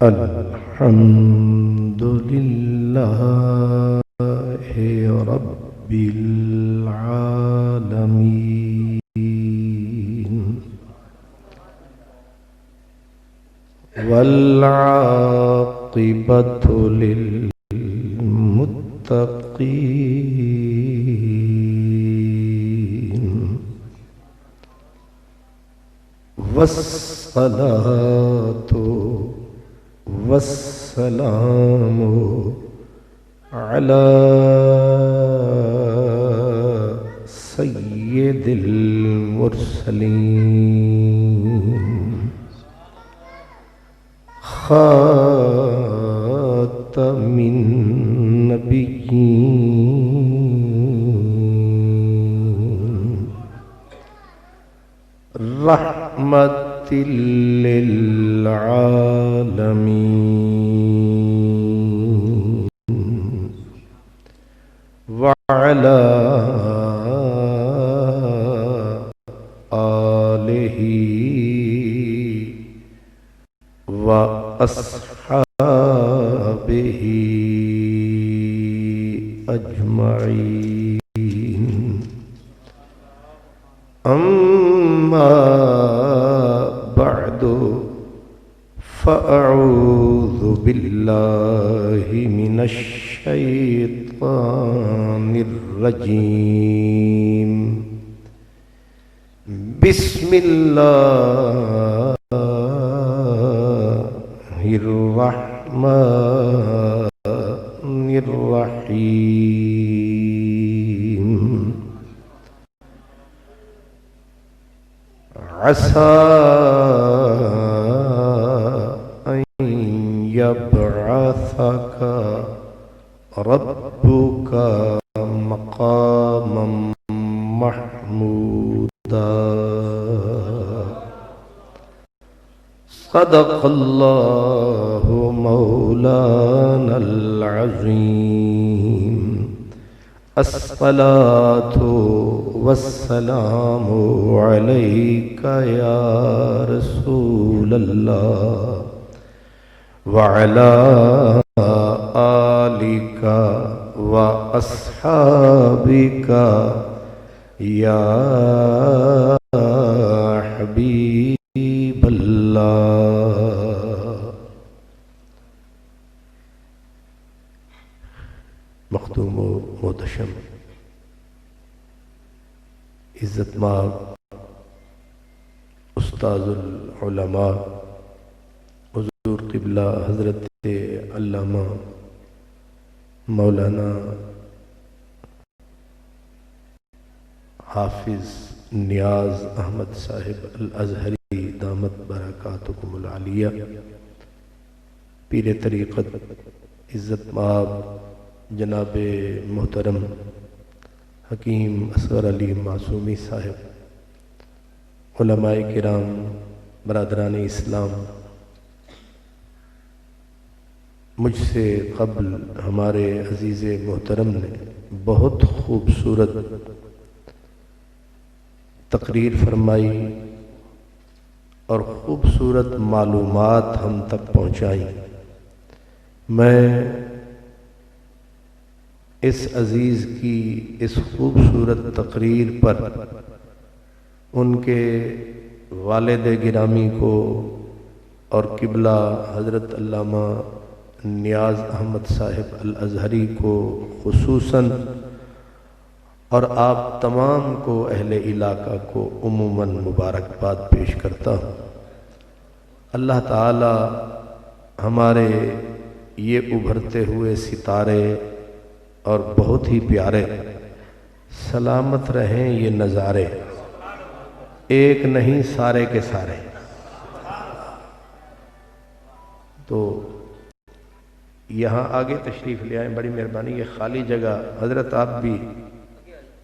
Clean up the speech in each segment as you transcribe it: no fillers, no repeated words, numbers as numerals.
الحمد لله رب العالمين والعاقبة للمتقين والصلاة والسلام على سيد المرسلين خاتم النبيين رحمة للعالمين وعلى آله وأصحابه أجمعين أما بعد فأعوذ بالله من الشيطان الرجيم بسم الله الرحمن الرحيم عسى أن يبعثك ربك مقاما محمودا صدق الله مولانا العظيم الصلاة والسلام عليك يا رسول الله وعلى آلك وأصحابك يا حبيب الله. مخدوم و محتشم عزت مآب استاذ العلماء حضور قبلہ حضرت علامہ مولانا حافظ نیاز احمد صاحب الازہری دامت برکاتکم العالیہ، پیر طریقت عزت مآب جناب محترم حکیم اصغر علی معصومی صاحب، علماء کرام، برادران اسلام، مجھ سے قبل ہمارے عزیز محترم نے بہت خوبصورت تقریر فرمائی اور خوبصورت معلومات ہم تک پہنچائیں۔ میں اس عزیز کی اس خوبصورت تقریر پر ان کے والد گرامی کو اور قبلہ حضرت علامہ نیاز احمد صاحب الازہری کو خصوصاً اور آپ تمام کو اہل علاقہ کو عموماً مبارکباد پیش کرتا ہوں۔ اللہ تعالی ہمارے یہ ابھرتے ہوئے ستارے اور بہت ہی پیارے سلامت رہیں یہ نظارے، ایک نہیں سارے کے سارے۔ تو یہاں آگے تشریف لے آئیں، بڑی مہربانی۔ یہ خالی جگہ حضرت آپ بھی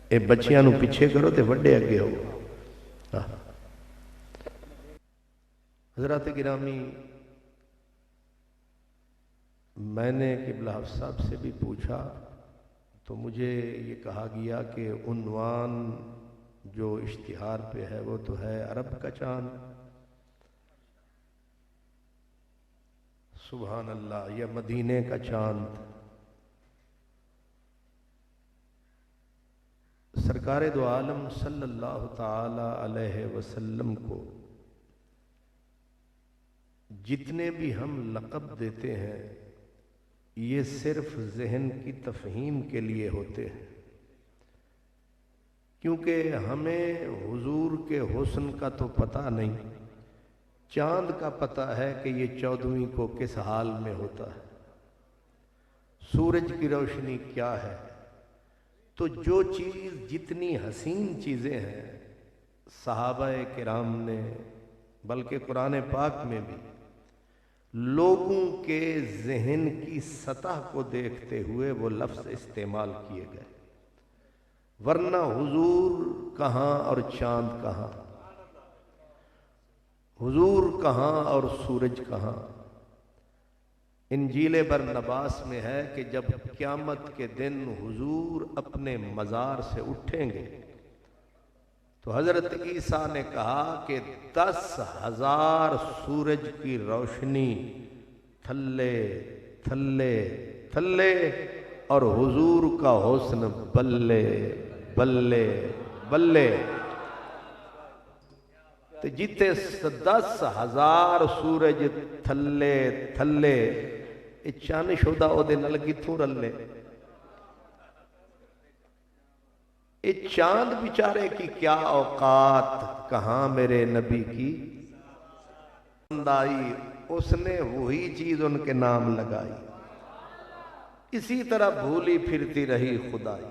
اے بچیاں نو پیچھے کرو تے وڈے اگے ہو۔ حضرات گرامی، میں نے قبلہ حافظ صاحب سے بھی پوچھا تو مجھے یہ کہا گیا کہ عنوان جو اشتہار پہ ہے وہ تو ہے عرب کا چاند، سبحان اللہ، یہ مدینے کا چاند سرکار دو عالم صلی اللہ تعالی علیہ وسلم کو جتنے بھی ہم لقب دیتے ہیں یہ صرف ذہن کی تفہیم کے لیے ہوتے ہیں، کیونکہ ہمیں حضور کے حسن کا تو پتہ نہیں، چاند کا پتہ ہے کہ یہ 14ویں کو کس حال میں ہوتا ہے، سورج کی روشنی کیا ہے۔ تو جو چیز جتنی حسین چیزیں ہیں صحابہ کرام نے، بلکہ قرآن پاک میں بھی لوگوں کے ذہن کی سطح کو دیکھتے ہوئے وہ لفظ استعمال کیے گئے، ورنہ حضور کہاں اور چاند کہاں، حضور کہاں اور سورج کہاں۔ انجیل برنباس میں ہے کہ جب قیامت کے دن حضور اپنے مزار سے اٹھیں گے تو حضرت عیسیٰ نے کہا کہ 10,000 سورج کی روشنی تھلے تھلے تھلے اور حضور کا حسن بلے بلے بلے، تو جیتے 10,000 سورج تھلے تھلے چاند شدہ او دے نال کتھوں رلے، چاند بیچارے کی کیا اوقات، کہاں میرے نبی کی آئی، اس نے وہی چیز ان کے نام لگائی، اسی طرح بھولی پھرتی رہی خدائی۔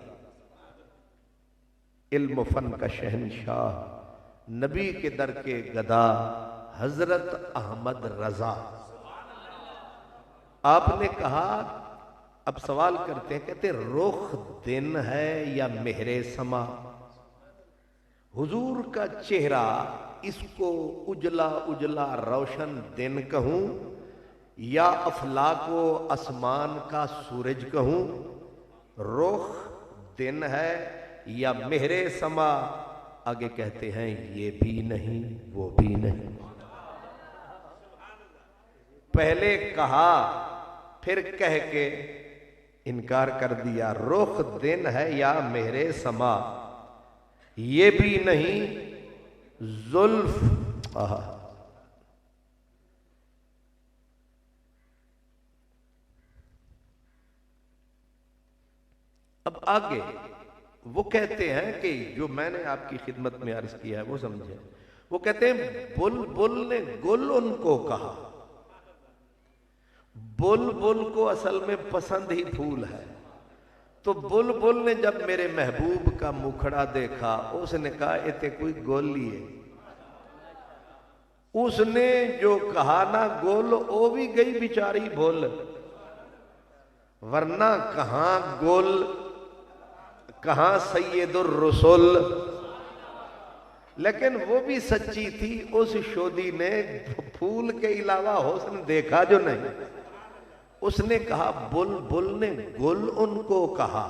علم و فن کا شہنشاہ، نبی کے در کے گدا، حضرت احمد رضا، آپ نے کہا، اب سوال کرتے ہیں، کہتے رخ دن ہے یا مہر سما، حضور کا چہرہ اس کو اجلا اجلا روشن دن کہوں یا افلاک و اسمان کا سورج کہوں، رخ دن ہے یا مہر سما، آگے کہتے ہیں یہ بھی نہیں وہ بھی نہیں، پہلے کہا پھر کہہ کے انکار کر دیا، رخ دن ہے یا مہر سما، یہ بھی نہیں زلف اب آگے وہ کہتے ہیں کہ جو میں نے آپ کی خدمت میں عرض کیا ہے وہ سمجھیں، وہ کہتے ہیں بلبل نے گل ان کو کہا، بلبل کو اصل میں پسند ہی پھول ہے، تو بلبل نے جب میرے محبوب کا مکھڑا دیکھا اس نے کہا اتے کوئی گول ہی ہے، اس نے جو کہا نا گول وہ بھی گئی بیچاری بھول، ورنہ کہاں گول کہاں سید الرسول، لیکن وہ بھی سچی تھی، اس شودی نے پھول کے علاوہ حسن دیکھا جو نہیں، اس نے کہا بلبل نے گل ان کو کہا،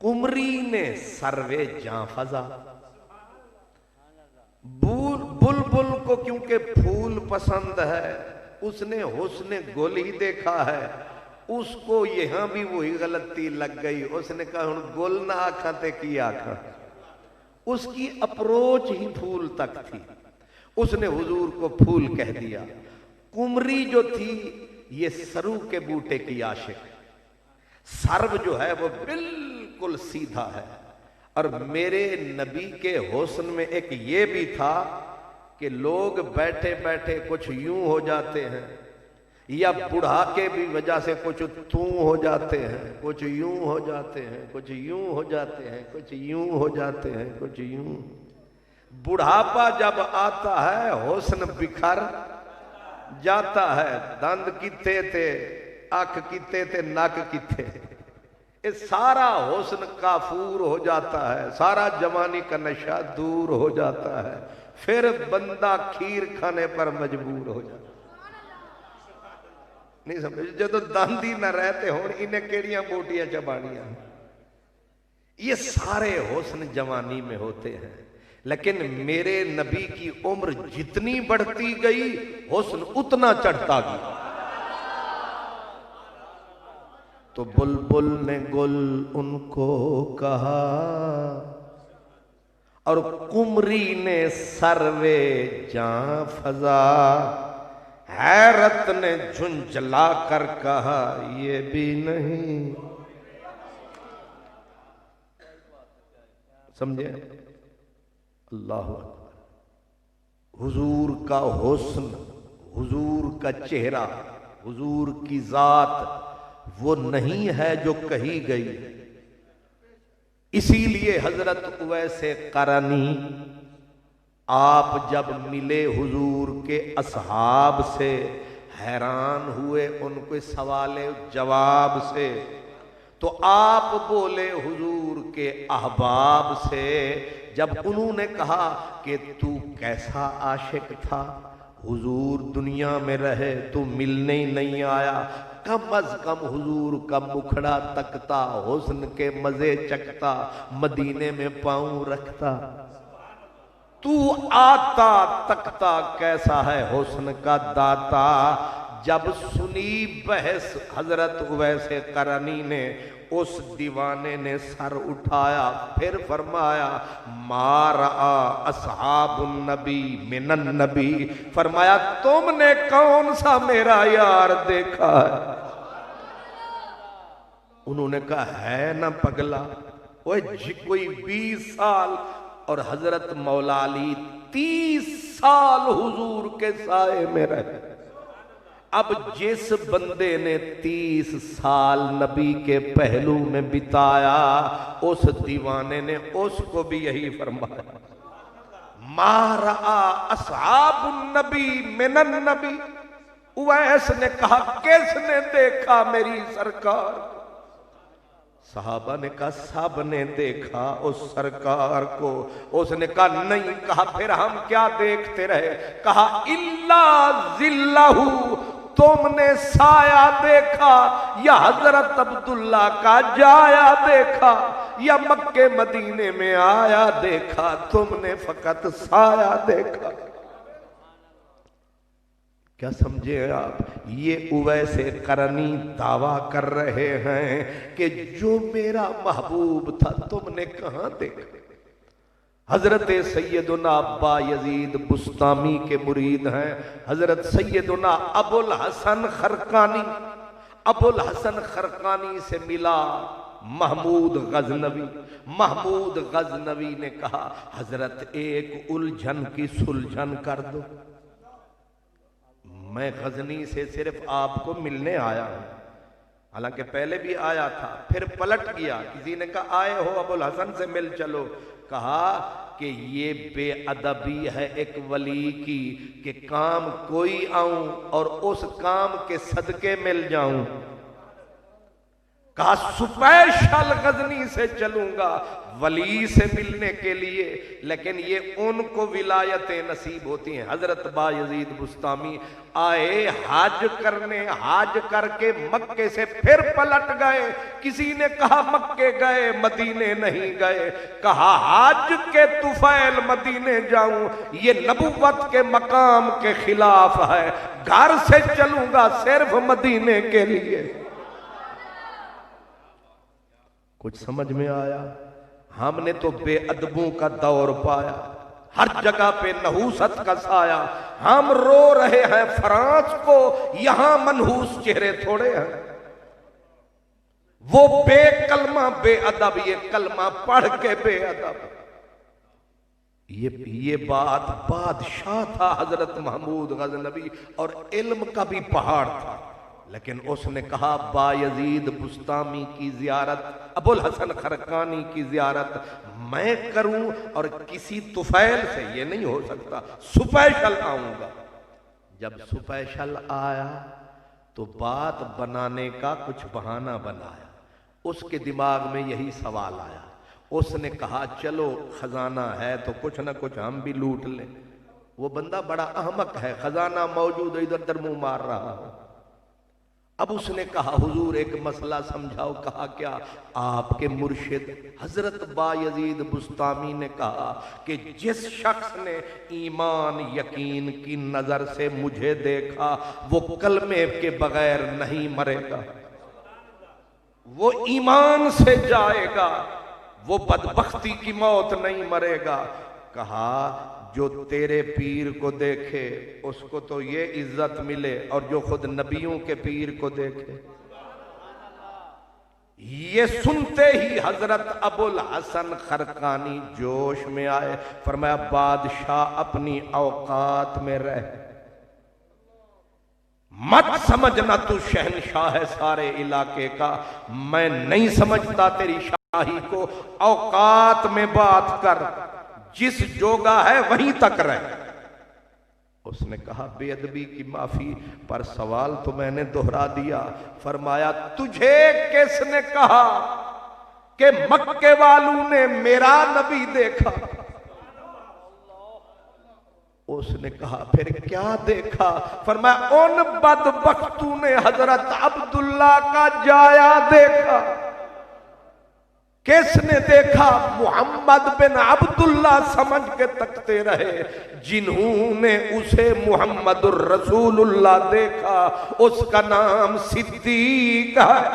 قمری نے سروے جاں فضا، بلبل کو کیونکہ پھول پسند ہے اس نے حسن گل ہی دیکھا ہے، اس کو یہاں بھی وہی غلطی لگ گئی، اس نے کہا ہن گل نہ آکھاں تے کی آکھاں، اس کی اپروچ ہی پھول تک تھی، اس نے حضور کو پھول کہہ دیا۔ قمری جو تھی یہ سرو کے بوٹے کی عاشق، سرو جو ہے وہ بالکل سیدھا ہے، اور میرے نبی کے حسن میں ایک یہ بھی تھا کہ لوگ بیٹھے بیٹھے کچھ یوں ہو جاتے ہیں، یا بڑھا کے بھی وجہ سے کچھ توں ہو جاتے ہیں، کچھ یوں ہو جاتے ہیں، کچھ یوں ہو جاتے ہیں، کچھ یوں ہو جاتے ہیں، کچھ یوں، بڑھاپا جب آتا ہے حسن بکھر جاتا ہے، دند کتے تھے، آنکھ کتے تھے، ناک کتے، یہ سارا حسن کافور ہو جاتا ہے، سارا جوانی کا نشہ دور ہو جاتا ہے، پھر بندہ کھیر کھانے پر مجبور ہو جاتا ہے۔ نہیں سمجھ، جدو دند ہی نہ رہتے ہون انہیں کیڑیاں بوٹیاں چبانیاں، یہ سارے حسن جوانی میں ہوتے ہیں، لیکن میرے نبی کی عمر جتنی بڑھتی گئی حسن اتنا چڑھتا گیا۔ تو بلبل نے گل ان کو کہا اور قمری نے سروے جاں فضا، حیرت نے جھنجھلا کر کہا یہ بھی نہیں۔ سمجھے؟ اللہ اکبر۔ حضور کا حسن، حضور کا چہرہ، حضور کی ذات وہ نہیں ہے جو کہی گئی۔ اسی لیے حضرت اویس قرنی آپ جب ملے حضور کے اصحاب سے حیران ہوئے ان کے سوال جواب سے، تو آپ بولے حضور کے احباب سے جب انہوں نے کہا کہ تو کیسا عاشق تھا، حضور دنیا میں رہے تو ملنے ہی نہیں آیا، کم از کم حضور کا مکھڑا تکتا، حسن کے مزے چکتا، مدینے میں پاؤں رکھتا، تو آتا تکتا کیسا ہے حسن کا داتا۔ جب سنی بحث حضرت اویس قرنی نے، اس دیوانے نے سر اٹھایا، پھر فرمایا ما رآ اصحاب النبی من النبی، فرمایا تم نے کون سا میرا یار دیکھا ہے؟ انہوں نے کہا ہے نا پگلا، وہ کوئی 20 سال اور حضرت مولا علی 30 سال حضور کے سائے میں رہے۔ اب جس بندے نے 30 سال نبی کے پہلو میں بتایا، اس دیوانے نے اس کو بھی یہی فرمایا ما رآ اصحاب النبی من النبی۔ اویس نے کہا کس نے دیکھا میری سرکار کو؟ صحابہ نے کہا سب نے دیکھا اس سرکار کو۔ اس نے کہا نہیں، کہا پھر ہم کیا دیکھتے رہے؟ کہا الا ذلہ، تم نے سایہ دیکھا، یا حضرت عبداللہ کا جایا دیکھا، یا مکے مدینے میں آیا دیکھا، تم نے فقط سایہ دیکھا۔ کیا سمجھے آپ؟ یہ اویس قرنی دعویٰ کر رہے ہیں کہ جو میرا محبوب تھا تم نے کہاں دیکھا؟ حضرت سیدنا ابا یزید بستامی کے مرید ہیں، حضرت سیدنا ابو الحسن خرقانی، ابو الحسن خرقانی سے ملا محمود غزنوی۔ محمود غزنوی نے کہا حضرت ایک الجھن کی سلجھن کر دو، میں غزنی سے صرف آپ کو ملنے آیا ہوں، حالانکہ پہلے بھی آیا تھا، پھر پلٹ گیا، کسی نے کہا آئے ہو ابو الحسن سے مل چلو، کہا کہ یہ بے ادبی ہے ایک ولی کی کہ کام کوئی آؤں اور اس کام کے صدقے مل جاؤں۔ کہا سپیشل غزنی سے چلوں گا ولی سے ملنے کے لیے، لیکن یہ ان کو ولایتیں نصیب ہوتی ہیں۔ حضرت با یزید بستامی آئے حج کرنے، حج کر کے مکے سے پھر پلٹ گئے، کسی نے کہا مکے گئے مدینے نہیں گئے، کہا حج کے طفیل مدینے جاؤں یہ نبوت کے مقام کے خلاف ہے، گھر سے چلوں گا صرف مدینے کے لیے۔ کچھ سمجھ میں آیا؟ ہم نے تو بے ادبوں کا دور پایا، ہر جگہ پہ نحوست کا سایہ، ہم رو رہے ہیں فرانس کو، یہاں منحوس چہرے تھوڑے ہیں۔ وہ بے کلمہ بے ادب، یہ کلمہ پڑھ کے بے ادب۔ یہ بات بادشاہ تھا حضرت محمود غزنوی اور علم کا بھی پہاڑ تھا، لیکن اس نے کہا با یزید بستامی کی زیارت، ابو الحسن خرقانی کی زیارت میں کروں اور کسی طفیل سے یہ نہیں ہو سکتا، سپیشل آؤں گا۔ جب سپیشل آیا تو بات بنانے کا کچھ بہانہ بنایا، اس کے دماغ میں یہی سوال آیا، اس نے کہا چلو خزانہ ہے تو کچھ نہ کچھ ہم بھی لوٹ لیں۔ وہ بندہ بڑا احمق ہے، خزانہ موجود ادھر ادھر منہ مار رہا ہے۔ اب اس نے کہا حضور ایک مسئلہ سمجھاؤ، کہا کیا؟ آپ کے مرشد حضرت با یزید بستامی نے کہا کہ جس شخص نے ایمان یقین کی نظر سے مجھے دیکھا وہ کلمے کے بغیر نہیں مرے گا۔ وہ ایمان سے جائے گا، وہ بدبختی کی موت نہیں مرے گا۔ کہا جو تیرے پیر کو دیکھے اس کو تو یہ عزت ملے، اور جو خود نبیوں کے پیر کو دیکھے۔ یہ سنتے ہی حضرت ابو الحسن خرقانی جوش میں آئے، فرمایا بادشاہ اپنی اوقات میں رہ، مت سمجھنا تو شہنشاہ ہے سارے علاقے کا، میں نہیں سمجھتا تیری شاہی کو، اوقات میں بات کر، جس جوگا ہے وہیں تک رہ۔ اس نے کہا بے ادبی کی معافی، پر سوال تو میں نے دہرا دیا۔ فرمایا تجھے کس نے کہا کہ مکے والوں نے میرا نبی دیکھا؟ اس نے کہا پھر کیا دیکھا؟ فرمایا ان بدبختوں نے حضرت عبداللہ کا جایا دیکھا۔ کس نے دیکھا؟ محمد بن عبداللہ سمجھ کے تکتے رہے، جنہوں نے اسے محمد الرسول اللہ دیکھا اس کا نام صدیق ہے،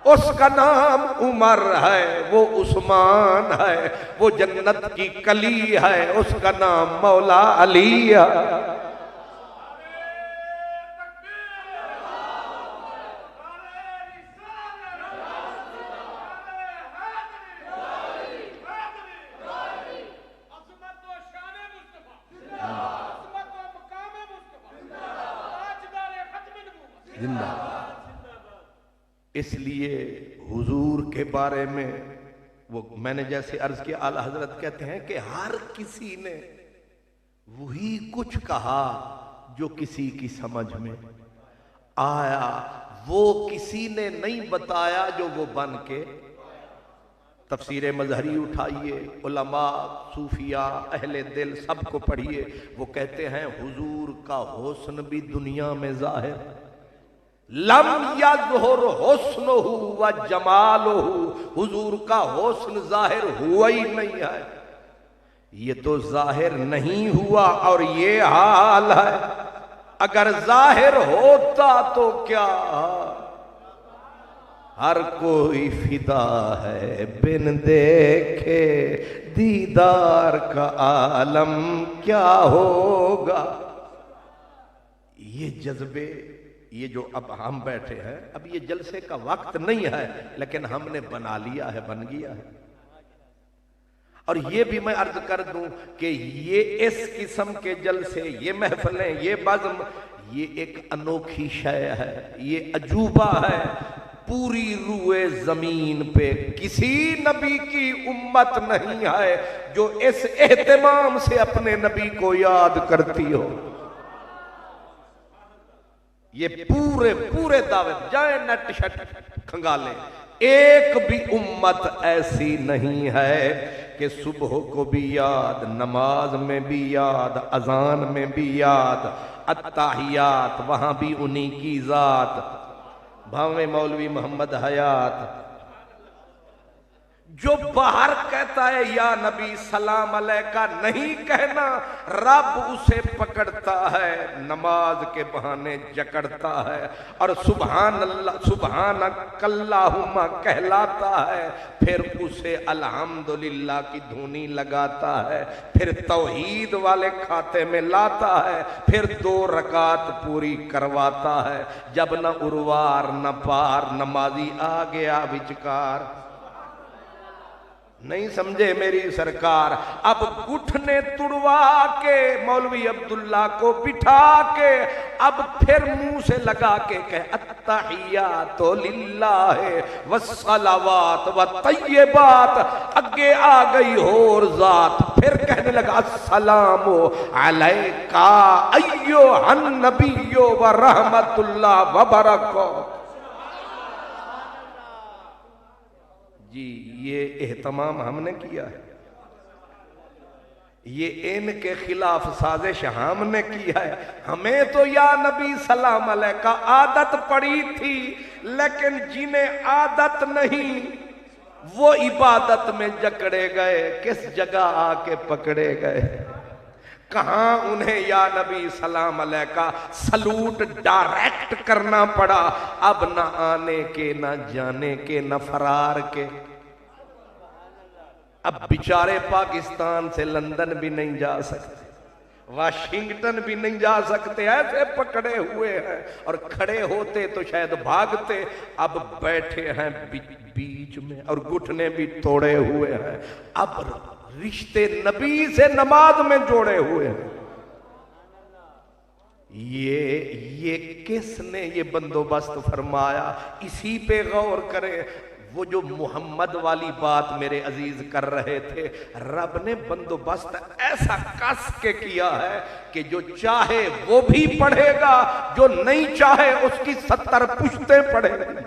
اس کا نام عمر ہے، وہ عثمان ہے، وہ جنت کی کلی ہے، اس کا نام مولا علی ہے۔ اس لیے حضور کے بارے میں وہ میں نے جیسے عرض کیا، اعلیٰ حضرت کہتے ہیں کہ ہر کسی نے وہی کچھ کہا جو کسی کی سمجھ میں آیا، وہ کسی نے نہیں بتایا جو وہ بن کے۔ تفسیر مظہری اٹھائیے، علماء، صوفیاء، اہل دل سب کو پڑھیے، وہ کہتے ہیں حضور کا حسن بھی دنیا میں ظاہر، لم یظہر حسنہ و جمالہ، حضور کا حسن ظاہر ہوا ہی نہیں ہے، یہ تو ظاہر نہیں ہوا اور یہ حال ہے، اگر ظاہر ہوتا تو کیا، ہر کوئی فدا ہے بن دیکھے دیدار کا عالم کیا ہوگا۔ یہ جذبے، یہ جو اب ہم بیٹھے ہیں، اب یہ جلسے کا وقت نہیں ہے، لیکن ہم نے بنا لیا ہے، بن گیا ہے۔ اور یہ بھی میں عرض کر دوں کہ یہ اس قسم کے جلسے، یہ محفلیں، یہ بزم، یہ ایک انوکھی شے ہے، یہ عجوبہ ہے۔ پوری روئے زمین پہ کسی نبی کی امت نہیں ہے جو اس اہتمام سے اپنے نبی کو یاد کرتی ہو۔ یہ پورے دعوت جائیں نیٹ شٹ کھنگالیں، ایک بھی امت ایسی نہیں ہے کہ صبح کو بھی یاد، نماز میں بھی یاد، اذان میں بھی یاد، التحیات وہاں بھی انہی کی ذات، بھاویں مولوی محمد حیات، جو باہر کہتا ہے یا نبی سلام علیکہ نہیں کہنا، رب اسے پکڑتا ہے، نماز کے بہانے جکڑتا ہے، اور سبحان اللہ سبحانک اللہم کہلاتا ہے، پھر اسے الحمدللہ کی دھونی لگاتا ہے، پھر توحید والے کھاتے میں لاتا ہے، پھر 2 رکعت پوری کرواتا ہے، جب نہ اروار نہ پار، نمازی آ گیا وچکار۔ نہیں سمجھے میری سرکار؟ اب گھٹنے تڑوا کے مولوی عبداللہ کو بٹھا کے اب پھر منہ سے لگا کے کہے التحیات للہ والصلوات والطیبات، اگے آ گئی اور ذات، پھر کہنے لگا السلام علیکہ ایھا النبی ورحمت اللہ وبرکاتہ۔ جی یہ اہتمام ہم نے کیا ہے، یہ ان کے خلاف سازش ہم نے کی ہے۔ ہمیں تو یا نبی سلام علیکہ عادت پڑی تھی، لیکن جنہیں عادت نہیں وہ عبادت میں جکڑے گئے، کس جگہ آ کے پکڑے گئے۔ کہاں انہیں یا نبی سلام علیکہ سلوٹ ڈائریکٹ کرنا پڑا، اب نہ آنے کے نہ جانے کے نہ فرار کے۔ اب بیچارے پاکستان سے لندن بھی نہیں جا سکتے، واشنگٹن بھی نہیں جا سکتے، ایسے پکڑے ہوئے ہیں، اور کھڑے ہوتے تو شاید بھاگتے، اب بیٹھے ہیں بیچ میں اور گھٹنے بھی توڑے ہوئے ہیں، اب رشتے نبی سے نماز میں جوڑے ہوئے ہیں۔ یہ کس نے یہ بندوبست فرمایا؟ اسی پہ غور کریں۔ وہ جو محمد والی بات میرے عزیز کر رہے تھے، رب نے بندوبست ایسا کس کے کیا ہے کہ جو چاہے وہ بھی پڑھے گا، جو نہیں چاہے اس کی 70 پشتیں پڑھے گی۔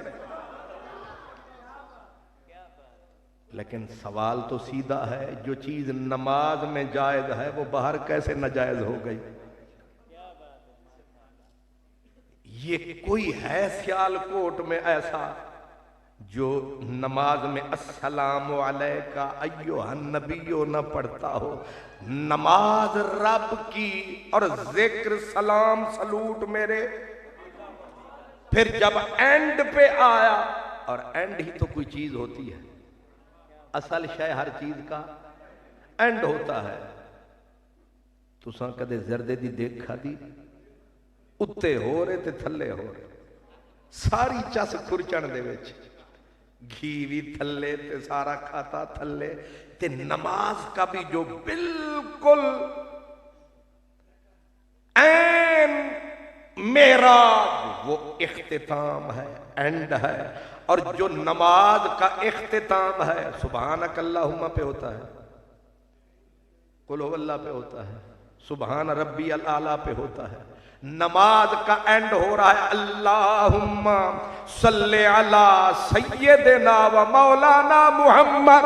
لیکن سوال تو سیدھا ہے، جو چیز نماز میں جائز ہے وہ باہر کیسے ناجائز ہو گئی؟ یہ کوئی ہے سیالکوٹ میں ایسا جو نماز میں السلام علیکہ ایھا النبیو نہ پڑھتا ہو؟ نماز رب کی اور ذکر سلام سلوٹ میرے۔ پھر جب اینڈ پہ آیا، اور اینڈ ہی تو کوئی چیز ہوتی ہے، اصل شے ہر چیز کا اینڈ ہوتا ہے۔ تساں کدے زردے دی دیکھا دی اتے ہو رہے تے تھلے ہو رہے، ساری چس کھرچن دے وچ، گھی بھی تھلے تے سارا کھاتا تھلے، تے نماز کا بھی جو بالکل این معراج وہ اختتام ہے، اینڈ ہے، اور جو نماز کا اختتام ہے سبحانک اللہم پہ ہوتا ہے، قل هو اللہ پہ ہوتا ہے، سبحان ربی الاعلیٰ پہ ہوتا ہے۔ نماز کا اینڈ ہو رہا ہے اللہم صلی علی سیدنا و مولانا محمد۔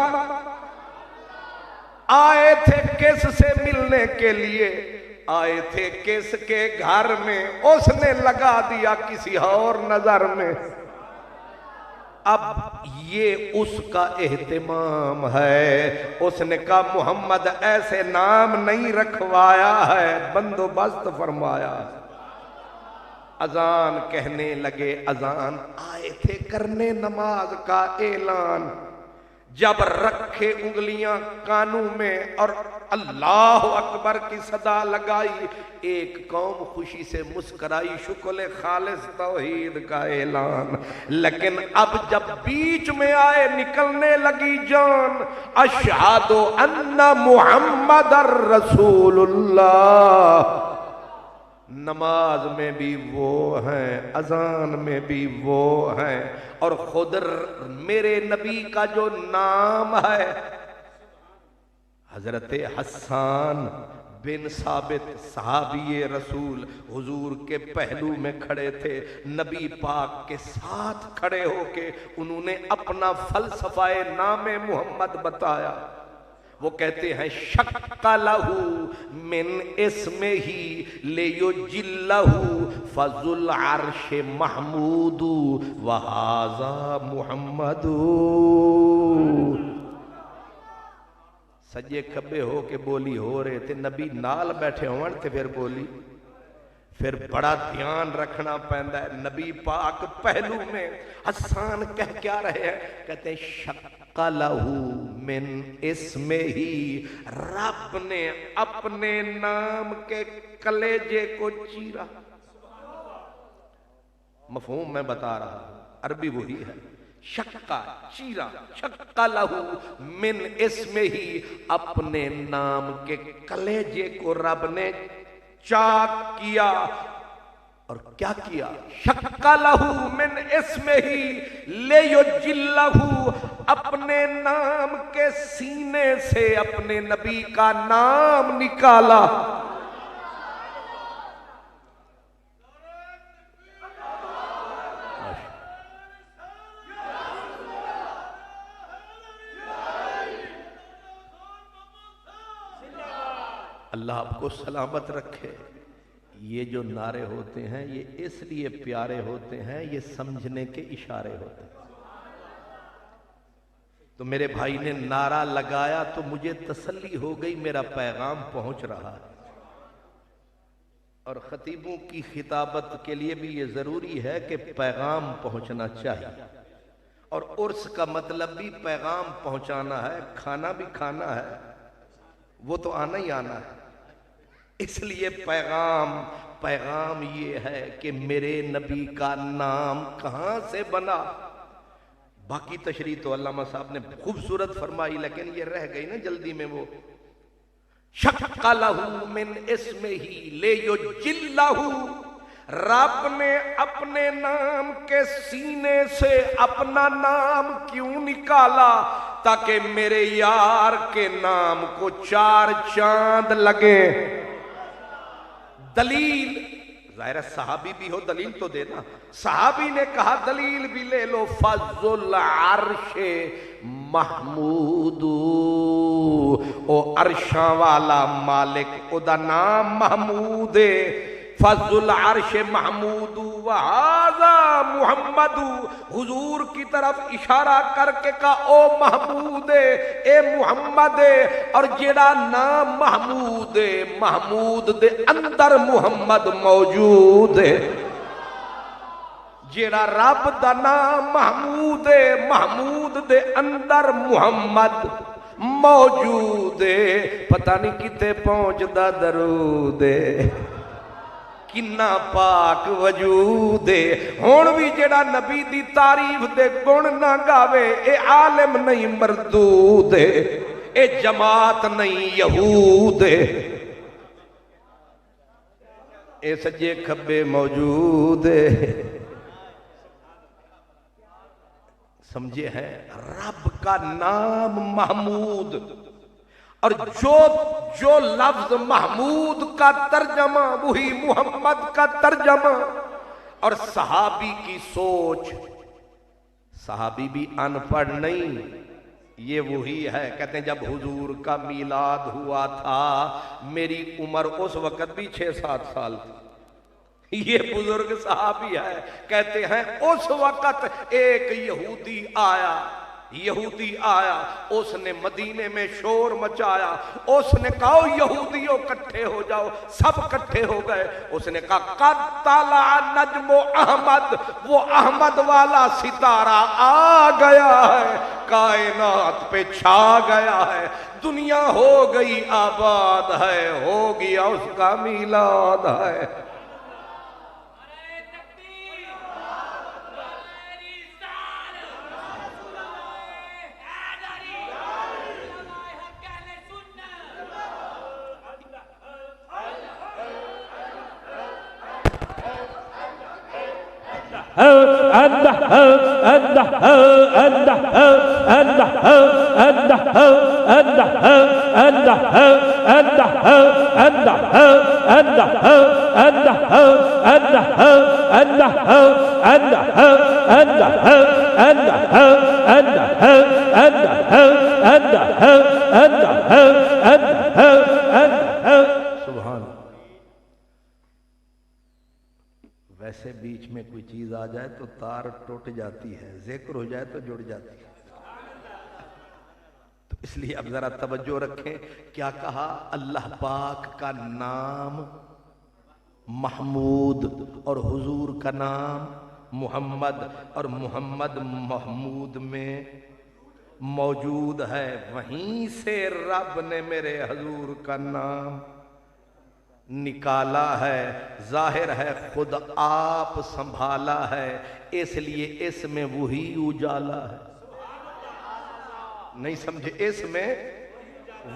آئے تھے کس سے ملنے کے لیے؟ آئے تھے کس کے گھر میں، اس نے لگا دیا کسی اور نظر میں۔ اب یہ اس کا اہتمام ہے، اس نے کہا محمد ایسے نام نہیں رکھوایا ہے، بندوبست فرمایا۔ اذان کہنے لگے، اذان آئے تھے کرنے نماز کا اعلان، جب رکھے انگلیاں کانوں میں اور اللہ اکبر کی صدا لگائی، ایک قوم خوشی سے مسکرائی، شکل خالص توحید کا اعلان۔ لیکن اب جب بیچ میں آئے نکلنے لگی جان، اشہد ان محمد رسول اللہ۔ نماز میں بھی وہ ہیں، اذان میں بھی وہ ہیں، اور خود میرے نبی کا جو نام ہے، حضرت حسان بن ثابت صحابی رسول حضور کے پہلو میں کھڑے تھے، نبی پاک کے ساتھ کھڑے ہو کے انہوں نے اپنا فلسفہ نام محمد بتایا۔ وہ کہتے ہیں شق لہو من اسمہ لیجلہ فذو العرش محمود وہذا محمد۔ سجے کھبے ہو کے بولی ہو رہے تھے، نبی نال بیٹھے ہون تے پھر بولی، پھر بڑا دھیان رکھنا پہندا ہے۔ نبی پاک پہلو میں حسان کہہ کیا رہے ہیں؟ کہتے ہیں شق لہو من اسمہ، رب نے اپنے نام کے کلیجے کو چیرا۔ مفہوم میں بتا رہا ہوں، عربی وہی ہے، شقا چیرا، شق لہو من اسمہ، اپنے نام کے کلیجے کو رب نے چاک کیا۔ اور کیا کیا؟ شق لہو من اسمہ لیجلہ، اپنے نام کے سینے سے اپنے نبی کا نام نکالا۔ اللہ آپ کو سلامت رکھے۔ یہ جو نعرے ہوتے ہیں یہ اس لیے پیارے ہوتے ہیں، یہ سمجھنے کے اشارے ہوتے ہیں۔ تو میرے بھائی نے نعرہ لگایا تو مجھے تسلی ہو گئی، میرا پیغام پہنچ رہا ہے۔ اور خطیبوں کی خطابت کے لیے بھی یہ ضروری ہے کہ پیغام پہنچنا چاہیے، اور عرس کا مطلب بھی پیغام پہنچانا ہے، کھانا بھی کھانا ہے، وہ تو آنا ہی آنا ہے۔ اس لیے پیغام یہ ہے کہ میرے نبی کا نام کہاں سے بنا۔ باقی تشریح تو علامہ صاحب نے خوبصورت فرمائی، لیکن یہ رہ گئی نا جلدی میں، وہ شق لہو من اسمہ لیجلہ، رب نے اپنے نام کے سینے سے اپنا نام کیوں نکالا؟ تاکہ میرے یار کے نام کو 4 چاند لگے۔ دلیل ظاہر صحابی بھی ہو، دلیل تو دینا۔ صحابی نے کہا دلیل بھی لے لو، فضل العرش محمود، او عرشاں والا مالک او دا نام محمود ہے۔ فضل العرش محمود وہذا محمد، حضور کی طرف اشارہ کر کے کہا او محمود ہے، اے محمد ہے، اور جیڑا نام محمود ہے، محمود دے اندر محمد موجود ہے۔ جیڑا رب دا نام محمود ہے، محمود دے اندر محمد موجود ہے۔ پتہ نہیں کتے پہنچدا درود ہے، کنا پاک وجود ہے۔ ہون بھی جڑا نبی دی تعریف دے گن نہ گاوے، اے عالم نہیں مردود ہے، اے جماعت نہیں یہود ہے۔ اے سجے کھبے موجود ہے۔ سمجھے ہیں؟ رب کا نام محمود، اور جو لفظ محمود کا ترجمہ وہی محمد کا ترجمہ۔ اور صحابی کی سوچ، صحابی بھی ان پڑھ نہیں، یہ وہی ہے۔ کہتے ہیں جب حضور کا میلاد ہوا تھا میری عمر اس وقت بھی 6-7 سال تھی۔ یہ بزرگ صحابی ہے، کہتے ہیں اس وقت ایک یہودی آیا، اس نے مدینے میں شور مچایا، اس نے کہا یہودیوں کٹھے ہو جاؤ، سب کٹھے ہو گئے۔ اس نے کہا قد طلع نجم احمد، وہ احمد والا ستارہ آ گیا ہے، کائنات پہ چھا گیا ہے، دنیا ہو گئی آباد ہے، ہو گیا اس کا میلاد ہے۔ ویسے بیچ میں کوئی چیز آ جائے تو تار ٹوٹ جاتی ہے، ذکر ہو جائے تو جڑ جاتی ہے۔ تو اس لیے اب ذرا توجہ رکھیں، کیا کہا؟ اللہ پاک کا نام محمود اور حضور کا نام محمد، اور محمد محمود میں موجود ہے۔ وہیں سے رب نے میرے حضور کا نام نکالا ہے، ظاہر ہے خود آپ سنبھالا ہے، اس لیے اس میں وہی اجالا ہے۔ نہیں سمجھے؟ اس میں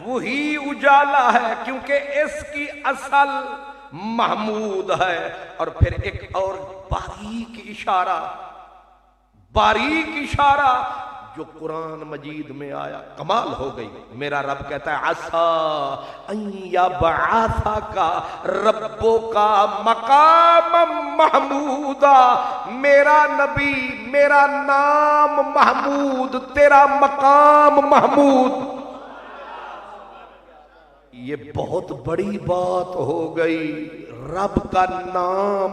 وہی اجالا ہے، کیونکہ اس کی اصل محمود ہے۔ اور پھر ایک اور باریک اشارہ جو قرآن مجید میں آیا، کمال ہو گئی۔ میرا رب کہتا ہے عسیٰ ان یبعثک ربک مقاما محمودا، میرا نبی، میرا نام محمود، تیرا مقام محمود۔ یہ بہت بڑی بات ہو گئی۔ رب کا نام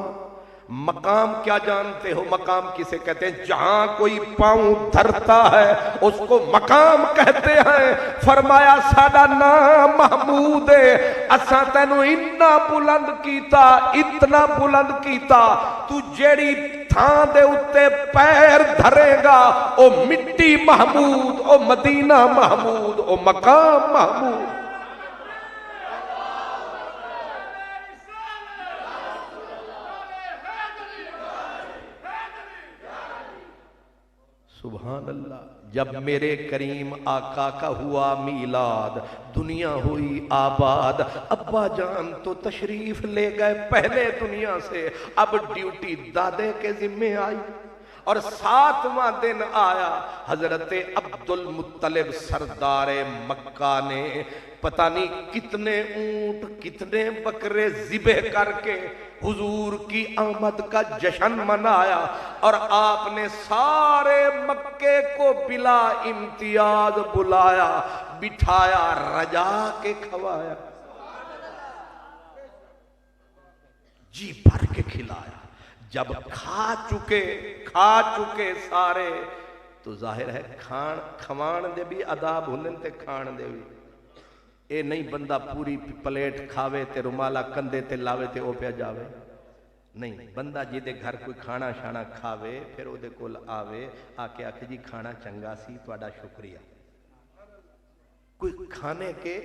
مقام کیا جانتے ہو؟ مقام کسے کہتے ہیں؟ جہاں کوئی پاؤں دھرتا ہے اس کو مقام کہتے ہیں۔ فرمایا ساڈا نام محمود ہے، اساں تینوں اتنا بلند کیتا، اتنا بلند کیتا، تو جیڑی تھان دے اتے پیر دھرے گا او مٹی محمود، او مدینہ محمود، او مقام محمود۔ سبحان اللہ۔ جب میرے کریم آقا کا ہوا میلاد، دنیا ہوئی آباد، ابا جان تو تشریف لے گئے پہلے دنیا سے، اب ڈیوٹی دادے کے ذمہ آئی، اور 7واں دن آیا، حضرت عبد المطلب سردار مکہ نے پتہ نہیں کتنے اونٹ کتنے بکرے ذبح کر کے حضور کی آمد کا جشن منایا، اور آپ نے سارے مکے کو بلا امتیاز بلایا، بٹھایا، رجا کے کھوایا، جی بھر کے کھلایا۔ جب کھا چکے سارے، تو ظاہر ہے کھوان دے بھی آداب ہوندے تے کھان دے بھی۔ اے نہیں بندہ پوری پلیٹ کھاوے تے رومالا کندے تے لاوے تے او پہ جاوے، نہیں، بندہ جی دے گھر کوئی کھانا شانا کھاوے پھر او دے کول آوے، آکے آکے جی کھانا چنگا سی، تواڈا شکریہ۔ کوئی کھانے کے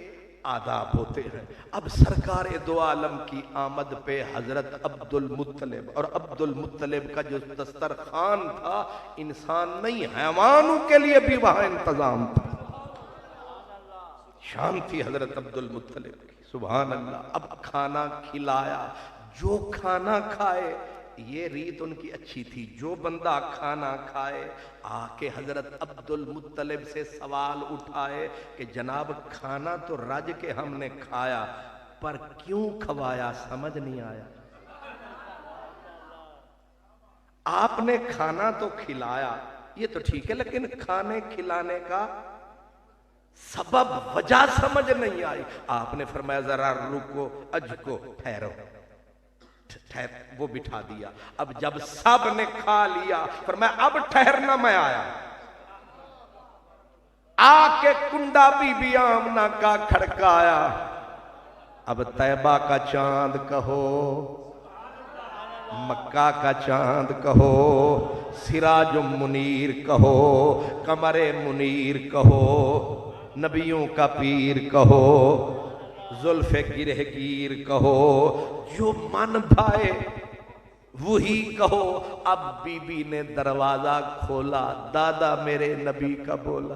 آداب ہوتے ہیں۔ اب سرکار دو عالم کی آمد پہ حضرت عبد المطلب، اور عبد المطلب کا جو دسترخوان تھا انسان نہیں حیوانوں کے لیے بھی وہاں انتظام تھا، شان تھی حضرت عبد المطلب کی، سبحان اللہ۔ اب کھانا کھلایا، جو کھانا کھائے، یہ ریت ان کی اچھی تھی، جو بندہ کھانا کھائے آکے حضرت عبد المطلب سے سوال اٹھائے کہ جناب کھانا تو رج کے ہم نے کھایا، پر کیوں کھوایا سمجھ نہیں آیا۔ آپ نے کھانا تو کھلایا، یہ تو ٹھیک ہے، لیکن کھانے کھلانے کا سبب وجہ سمجھ نہیں آئی۔ آپ نے فرمایا ذرا رکو، اجکو، ٹھہرو، وہ بٹھا دیا۔ اب جب سب نے کھا لیا فرمایا اب ٹھہرنا میں آیا، آکے کنڈا بی بی آمنہ کا کھڑکایا، اب طیبہ کا چاند کہو، مکہ کا چاند کہو، سراج منیر کہو، قمر منیر کہو، نبیوں کا پیر کہو، زلف گرہ گیر کہو، جو من بھائے وہی کہو۔ اب بی بی نے دروازہ کھولا، دادا میرے نبی کا بولا،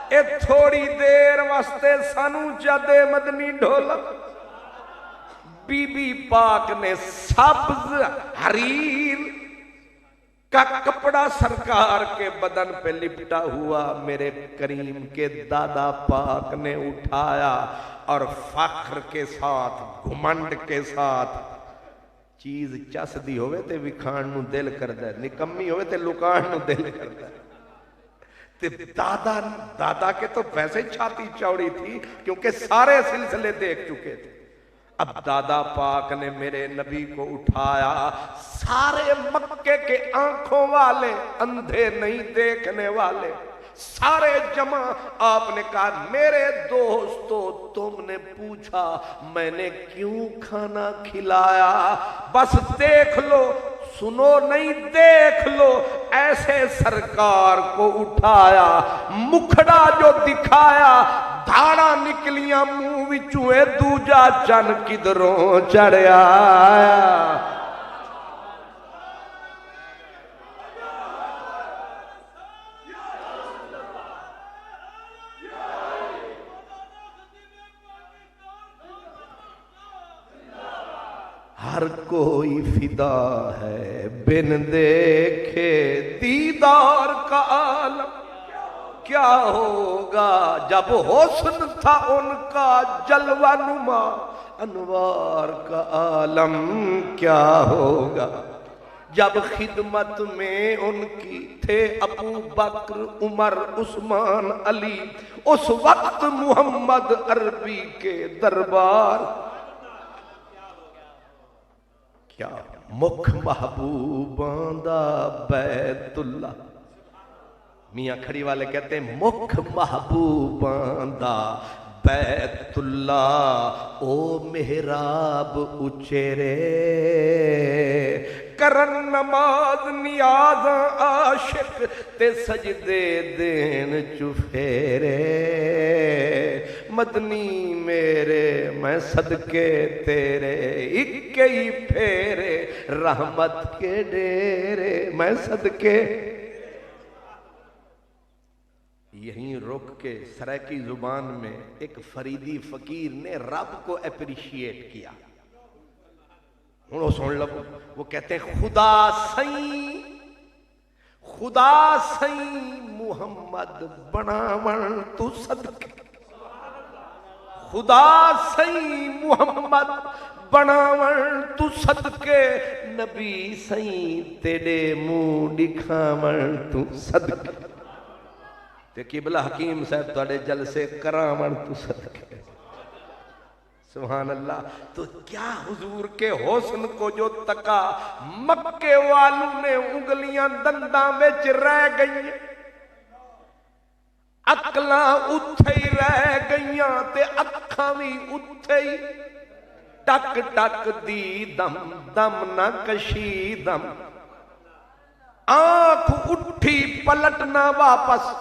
اے تھوڑی دیر واسطے سانو جدے مدنی ڈھولا۔ بی بی پاک نے سبز حریر کا کپڑا سرکار کے بدن پہ لپٹا ہوا میرے کریم کے دادا پاک نے اٹھایا، اور فخر کے ساتھ، گھمنڈ کے ساتھ، چیز چس دی ہوئے تے وکھان نو دل کردہ ہے، نکمی ہوئے تے لکان نو دل کردہ ہے۔ تے دادا کے تو ویسے چھاتی چوڑی تھی کیونکہ سارے سلسلے دیکھ چکے تھے۔ اب دادا پاک نے میرے نبی کو اٹھایا، سارے مکے کے آنکھوں والے، اندھے نہیں دیکھنے والے، سارے جمع۔ آپ نے کہا میرے دوستو تم نے پوچھا میں نے کیوں کھانا کھلایا، بس دیکھ لو، سنو نہیں دیکھ لو، ایسے سرکار کو اٹھایا، مکھڑا جو دکھایا، دھاڑا نکلیاں منہ وچوں، دوجا چن کدھروں چڑھیا۔ ہر کوئی فدا ہے بن دیکھے دیدار کا عالم، کیا ہوگا جب حسن تھا ان کا جلوہ نما، انوار کا عالم کیا ہوگا جب خدمت میں ان کی تھے ابو بکر، عمر، عثمان، علی، اس وقت محمد عربی کے دربار کیا مکھ محبوباں دا بیت اللہ، میاں کھڑی والے کہتے ہیں مکھ محبوباں دا بیت اللہ، او محراب اچیرے کرن نماز نیاز عاشق تے سجدے دین چفیرے، مدنی میرے میں صدقے تیرے ایک ہی پھیرے رحمت کے ڈیرے، میں صدقے یہیں رک کے سرائکی زبان میں ایک فریدی فقیر نے رب کو اپریشیٹ کیا. سن لو، وہ کہتے ہیں خدا سائیں محمد بناون تو صدقے، خدا سائیں محمد بناون تو صدقے، نبی سائیں تیرے منہ دکھاون تو صدقے، تے قبلہ حکیم صاحب تھوڑے جلسے کراون تو صدقے. سبحان اللہ. تو کیا حضور کے حسن کو جو تکا، مکے والوں نے انگلیاں دنداں وچ رہ گئیں، اکلاں اتھے ہی رہ گئیاں تے اکھاں بھی اتھے ہی، ٹک ٹک دی دم دم نہ کشی دم، آنکھ اٹھی پلٹنا واپس،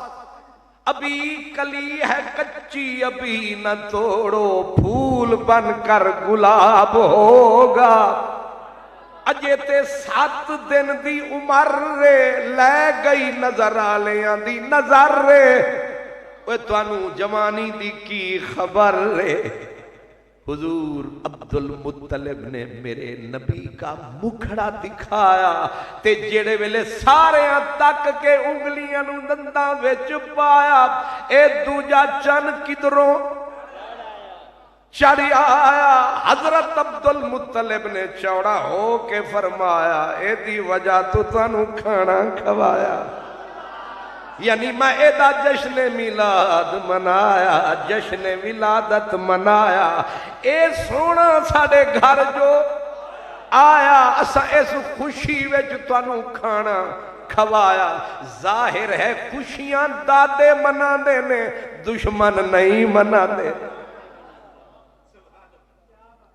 ابھی کلی ہے کچی ابھی نہ توڑو، پھول بن کر گلاب ہوگا، اجے تے 7 دن دی عمر رے، لے گئی نظر آلیاں دی نظر رے، اوہ توانو جوانی دی کی خبر رے. حضور عبدالمطلب نے میرے نبی کا مکھڑا دکھایا تے جیڑے ویلے سارے تک کے انگلیاں نو دنداں وچ پایا، اے دوجا چن کدھروں چڑھ آیا. حضرت عبدالمطلب نے چوڑا ہو کے فرمایا، اے دی وجہ تو تانوں کھانا کھوایا، یعنی میں ایدہ جشن میلاد منایا، جشن ولادت منایا، اے سونا ساڑے گھر جو آیا، اسا اس خوشی وچ تانوں کھانا کھوایا. ظاہر ہے خوشیاں دادے منا دے نے، دشمن نہیں منا دے.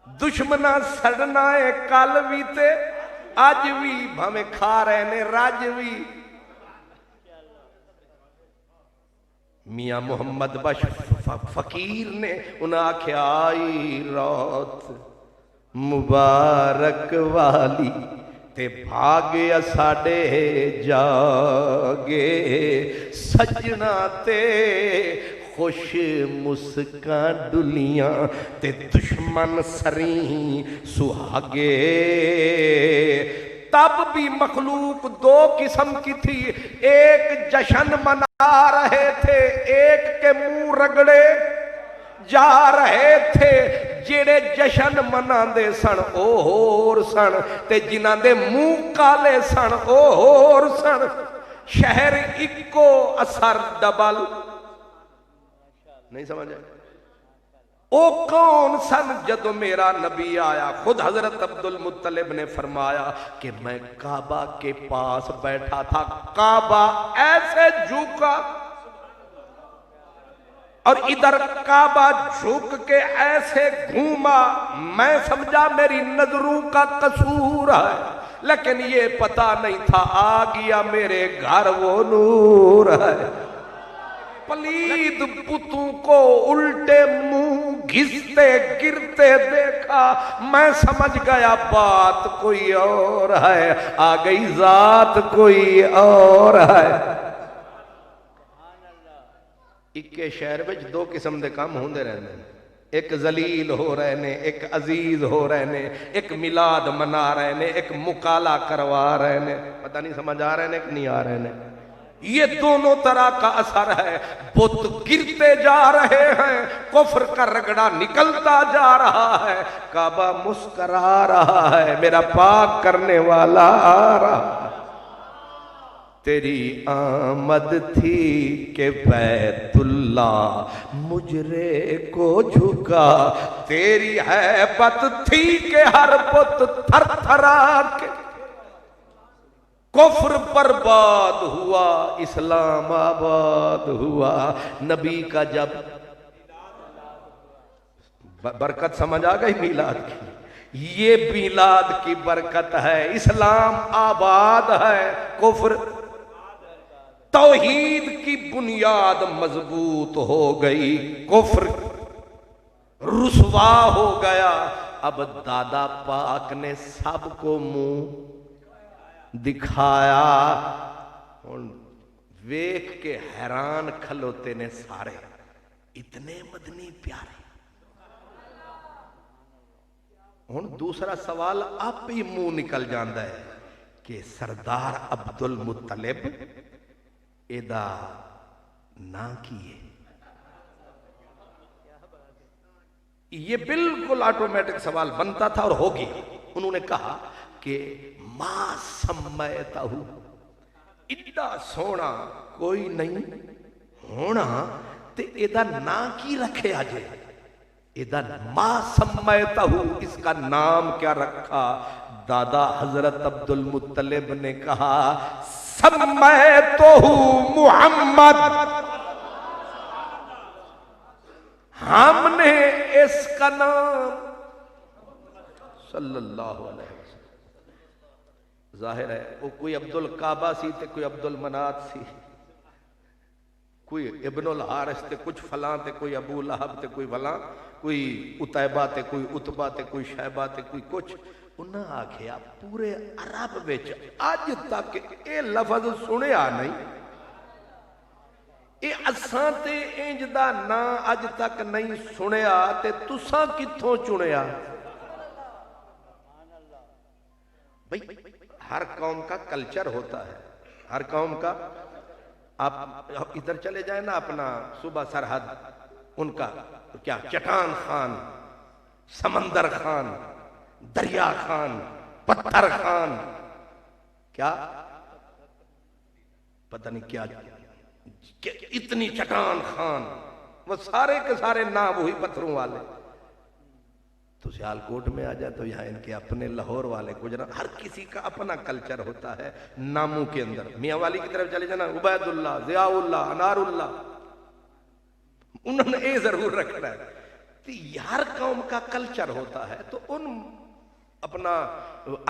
دشمنہ سڑنا ہے کل بھی تے آج بھی، ہمیں کھا رہے نے راج بھی. میاں محمد بخش فقیر نے انہاں آکھیا، آئی رات مبارک والی تے بھاگے ساڑے جاگے، سجنا تے خوش مسکان ڈلیاں تے دشمن سریں سہاگے. تب بھی مخلوق 2 قسم کی تھی، ایک جشن منا رہے تھے، ایک کے منہ رگڑے جا رہے تھے. جیڑے جشن منا دے سن او ہور سن تے جنہاں دے منہ کالے سن او ہور سن. شہر اکو اثر ڈبل نہیں سمجھا. او کون سن؟ جدو میرا نبی آیا، خود حضرت عبدالمطلب نے فرمایا کہ میں کعبہ کے پاس بیٹھا تھا، کعبہ ایسے جھکا اور ادھر کعبہ جھک کے ایسے گھوما، میں سمجھا میری نظروں کا قصور ہے، لیکن یہ پتہ نہیں تھا آ گیا میرے گھر وہ نور ہے. پلید بتوں کو الٹے منہ گھستے گرتے دیکھا، میں سمجھ گیا بات کوئی اور ہے، آ گئی ذات کوئی اور ہے. اکے شہر وچ 2 قسم دے کام ہوندے رہنے، ایک ذلیل ہو رہے نے، ایک عزیز ہو رہے نے، ایک میلاد منا رہے نے، ایک مکالہ کروا رہے نے. پتہ نہیں سمجھ آ رہے نے کہ نہیں آ رہے نے. یہ دونوں طرح کا اثر ہے. بت گرتے جا رہے ہیں، کفر کا رگڑا نکلتا جا رہا ہے، کعبہ مسکرا رہا ہے، میرا پاک کرنے والا آ رہا ہے. تیری آمد تھی کہ بیت اللہ اللہ مجرے کو جھکا، تیری ہیبت تھی کہ ہر بت تھر تھرا کے، کفر برباد ہوا اسلام آباد ہوا۔ نبی کا جب برکت سمجھ آ گئی میلاد کی، یہ میلاد کی برکت ہے، اسلام آباد ہے، کفر توحید کی بنیاد مضبوط ہو گئی، کفر رسوا ہو گیا۔ اب دادا پاک نے سب کو منہ دکھایا، ویکھ کے حیران کھلوتے نے سارے، اتنے مدنی پیارے۔ ہن دوسرا سوال آپ ہی منہ نکل جاندا ہے کہ سردار عبد المطلب ایدا نا کیے، یہ بالکل آٹومیٹک سوال بنتا تھا اور ہو گیا۔ انہوں نے کہا کہ ما سمیتہ، ایڈا سونا کوئی نہیں ہونا تے ایدا نا کی رکھے آجے، ایدا ما سمیتہ، اس کا نام کیا رکھا؟ دادا حضرت عبد المطلب نے کہا سمیتہ محمد، ہم نے اس کا نام صلی اللہ علیہ وسلم، ظاہر ہے وہ کوئی عبد الکعبہ سی تے کوئی عبد المنات سی، کوئی ابن الحارث تے کچھ فلاں تے کوئی ابو لہب تے کوئی فلاں، کوئی اتیبہ تے کوئی اتبہ تے کوئی شیبہ تے کوئی کچھ۔ انہاں آکھیا پورے عرب وچ اج تک اے لفظ سنیا نہیں، اے اساں تے انج دا نا اج تک نہیں سنیا، تے تساں کتھوں چنیا؟ بھئی ہر قوم کا کلچر ہوتا ہے، ہر قوم کا، آپ ادھر چلے جائیں نا اپنا صوبہ سرحد، ان کا کیا چٹان خان، سمندر خان، دریا خان، پتھر خان، کیا پتہ نہیں کیا، اتنی چٹان خان، وہ سارے کے سارے نام وہی پتھروں والے۔ تو سیالکوٹ میں آ جائے تو یہاں ان کے اپنے لاہور والے گجرات، ہر کسی کا اپنا کلچر ہوتا ہے ناموں کے اندر۔ میاں والی کی طرف چلے جانا عبید اللہ، ضیاء اللہ، انار اللہ، انہوں نے یہ ضرور رکھنا ہے۔ تو ہر قوم کا کلچر ہوتا ہے، تو ان اپنا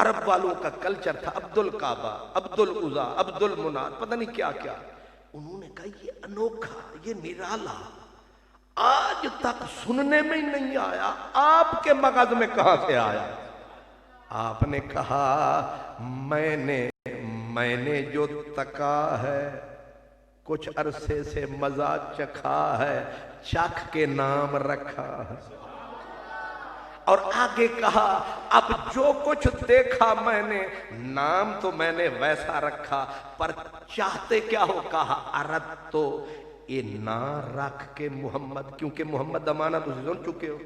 عرب والوں کا کلچر تھا عبد الکعبہ، عبد العزا، عبد المنات، پتہ نہیں کیا کیا۔ انہوں نے کہا یہ انوکھا، یہ نرالا آج تک سننے میں ہی نہیں آیا، آپ کے مغز میں کہاں سے آیا؟ آپ نے کہا میں نے جو تکا ہے، کچھ عرصے سے مزہ چکھا ہے، چکھ کے نام رکھا ہے۔ اور آگے کہا اب جو کچھ دیکھا میں نے، نام تو میں نے ویسا رکھا، پر چاہتے کیا ہو؟ کہا اردت تو یہ نا رکھ کے محمد، کیونکہ محمد امانہ تو سن چکے ہو،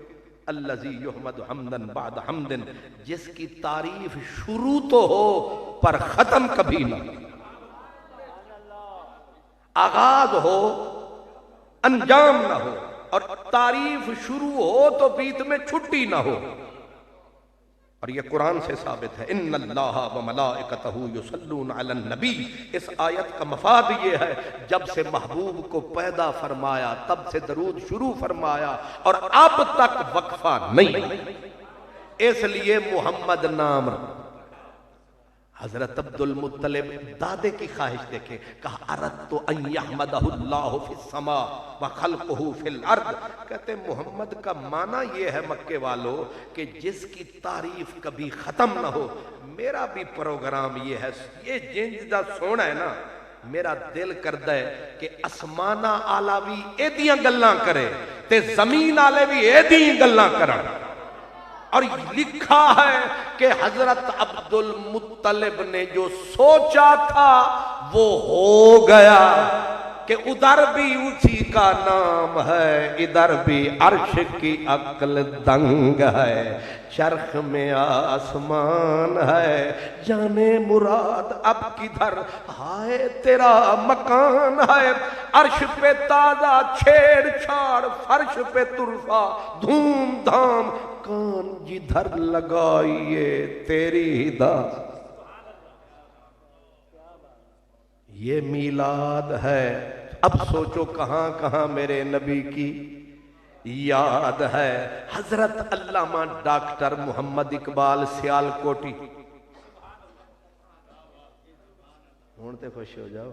الذی یحمد حمدن بعد حمدن، جس کی تعریف شروع تو ہو پر ختم کبھی نہ، آغاز ہو انجام نہ ہو، اور تعریف شروع ہو تو بیت میں چھٹی نہ ہو۔ اور یہ قرآن سے ثابت ہے، ان اللہ وملائکتہ یصلون علی النبی۔ اس آیت کا مفاد یہ ہے جب سے محبوب کو پیدا فرمایا تب سے درود شروع فرمایا، اور اب تک وقفہ نہیں، اس لیے محمد نام۔ حضرت عبد المطلب دادے کی خواہش دیکھیں، کہا اردت ان یحمدہ اللہ فی السماء وخلقہ فی الارض۔ کہتے محمد کا معنی یہ ہے مکے والو کہ جس کی تعریف کبھی ختم نہ ہو۔ میرا بھی پروگرام یہ ہے، یہ جنجدہ سونا ہے نا، میرا دل کردہ ہے کہ اسمانہ آلہ بھی ایدیاں گلاں کرے تے زمین آلے بھی ایدیاں گلاں کرن۔ اور لکھا ہے کہ حضرت عبد المطلب نے جو سوچا تھا وہ ہو گیا۔ کہ ادھر بھی اسی کا نام ہے، ادھر بھی عرش کی عقل دنگ ہے، چرخ میں آسمان ہے، جانے مراد اب کدھر ہائے تیرا مکان ہے، عرش پہ تازہ چھیڑ چھاڑ، فرش پہ طرفہ دھوم دھام، کان جدھر لگائیے تیری داستان۔ یہ میلاد ہے، اب سوچو کہاں کہاں میرے نبی کی یاد ہے۔ حضرت علامہ ڈاکٹر محمد اقبال سیالکوٹی، ہون تے خوش ہو جاؤ،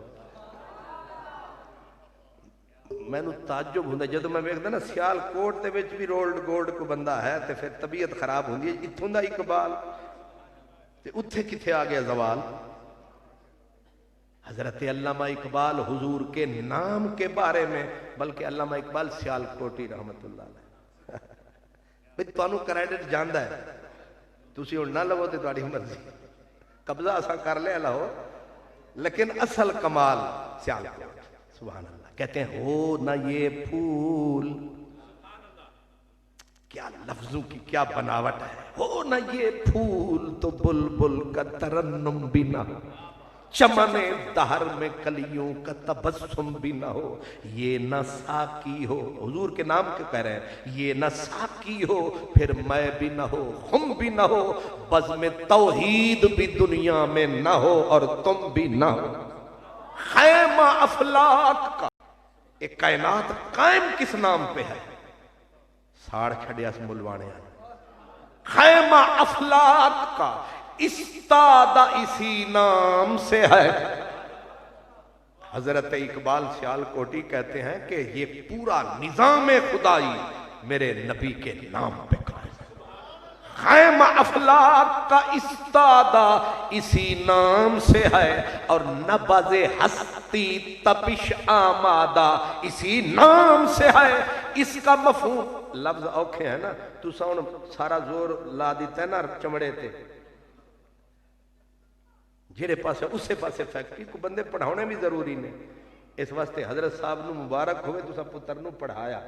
میں نو تعجب ہوں جدو میں ویکھدا نا سیالکوٹ دے وچ بھی رولڈ گولڈ کو بندہ ہے تے پھر طبیعت خراب ہوندی ہے، اتھوں دا اقبال تے اتھے کتھے آ گیا زوال۔ حضرت علامہ اقبال حضور کے نام کے بارے میں، بلکہ علامہ اقبال سیالکوٹی رحمت اللہ علیہ بھئی تانوں کریڈٹ جاندا ہے، تسی ہن نہ لو تے تہاڈی مرضی، قبضہ اساں کر لیا لاہو، لیکن اصل کمال سیالکوٹ، سبحان اللہ۔ کہتے ہیں ہو نہ یہ پھول، کیا لفظوں کی کیا بناوٹ ہے، ہو نہ یہ پھول تو بلبل کا ترنم بھی نہ ہو، چمن دہر میں کلیوں کا تبسم بھی نہ ہو، یہ نہ ساقی ہو، حضور کے نام کے کہہ رہے ہیں، یہ نہ ساقی ہو پھر میں بھی نہ ہو، ہم بھی نہ ہو، بزم توحید بھی دنیا میں نہ ہو اور تم بھی نہ ہو۔ خیمہ افلاک کا ایک کائنات قائم کس نام پہ ہے؟ ساڑھ چھڑیا سے ملوانے ہیں۔ خیمہ افلاک کا استادہ اسی نام سے ہے۔ حضرت اقبال سیالکوٹی کہتے ہیں کہ یہ پورا نظام خدائی میرے نبی کے نام پہ قائم ہے۔ خیمہ افلاک کا استادہ اسی نام سے ہے، اور نبض ہستی تپش آمادہ اسی نام سے ہے۔ اس کا مفہوم لفظ اوکھے ہیں نا، تو ساؤن سارا زور لا دیتا ہے نا چمڑے تے، جیرے پاسے اسے پاسے فیکٹری کو بندے پڑھاؤنے بھی ضروری نہیں، اس واسطے حضرت صاحب نو مبارک ہوئے تو سب پتر نو پڑھایا۔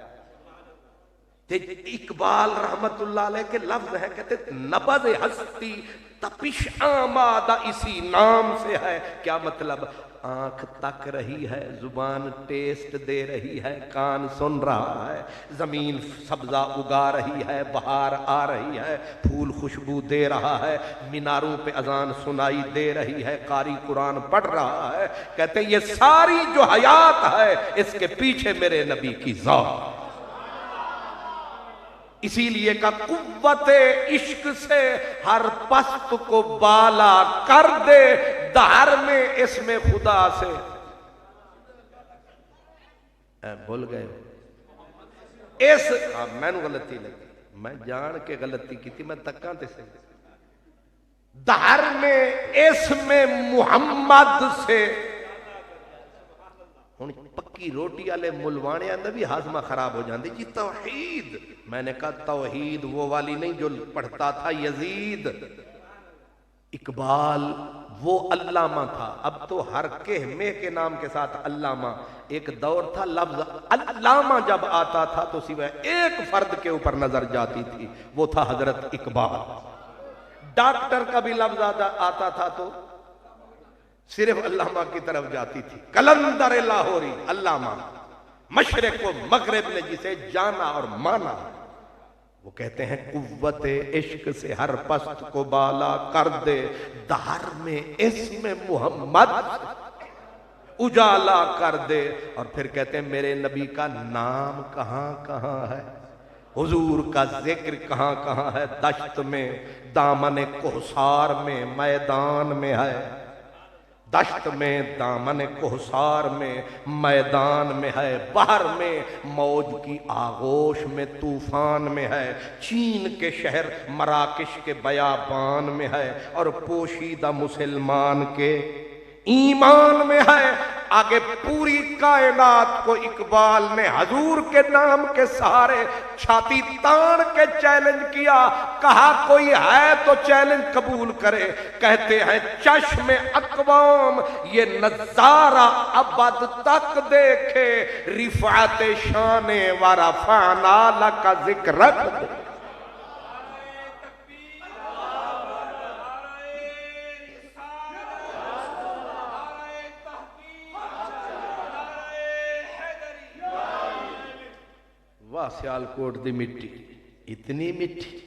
اقبال رحمت اللہ علیہ کے لفظ ہے، کہتے نبض ہستی تپش آمادہ اسی نام سے ہے۔ کیا مطلب؟ آنکھ تک رہی ہے، زبان ٹیسٹ دے رہی ہے، کان سن رہا ہے، زمین سبزہ اگا رہی ہے، بہار آ رہی ہے، پھول خوشبو دے رہا ہے، میناروں پہ اذان سنائی دے رہی ہے، قاری قرآن پڑھ رہا ہے۔ کہتے ہیں یہ ساری جو حیات ہے اس کے پیچھے میرے نبی کی ذات۔ اسی لیے کا قوت عشق سے ہر پست کو بالا کر دے، دہر میں اسم خدا سے بھول گئے اس میں نو غلطی لگی، میں جان کے غلطی کی تھی، میں تکاں تے سے دہر میں اسم محمد سے۔ ہن پکی روٹی والے ملوانے اندر بھی ہاضمہ خراب ہو جاندی جی توحید۔ میں نے کہا توحید وہ والی نہیں جو پڑھتا تھا یزید۔ اقبال وہ علامہ تھا، اب تو ہر کہمے کے نام کے ساتھ علامہ۔ ایک دور تھا لفظ علامہ جب آتا تھا تو سوائے ایک فرد کے اوپر نظر جاتی تھی، وہ تھا حضرت اقبال۔ ڈاکٹر کا بھی لفظ آتا تھا تو صرف علامہ کی طرف جاتی تھی۔ قلندر لاہوری علامہ، مشرق و مغرب نے جسے جانا اور مانا۔ وہ کہتے ہیں قوت عشق سے ہر پست کو بالا کر دے، دہر میں اسم محمد اجالا کر دے۔ اور پھر کہتے ہیں میرے نبی کا نام کہاں کہاں ہے، حضور کا ذکر کہاں کہاں ہے، دشت میں، دامن کوہسار میں، میدان میں ہے۔ دشت میں، دامن کوہسار میں، میدان میں ہے، بحر میں، موج کی آغوش میں، طوفان میں ہے، چین کے شہر مراکش کے بیابان میں ہے، اور پوشیدہ مسلمان کے ایمان میں ہے۔ آگے پوری کائنات کو اقبال نے حضور کے نام کے سہارے چھاتی تان کے چیلنج کیا، کہا کوئی ہے تو چیلنج قبول کرے۔ کہتے ہیں چشم اقوام یہ نظارہ ابد تک دیکھے، رفعت شان و رفعنا لک ذکرک دے۔ واہ سیالکوٹ دی مٹی اتنی میٹھی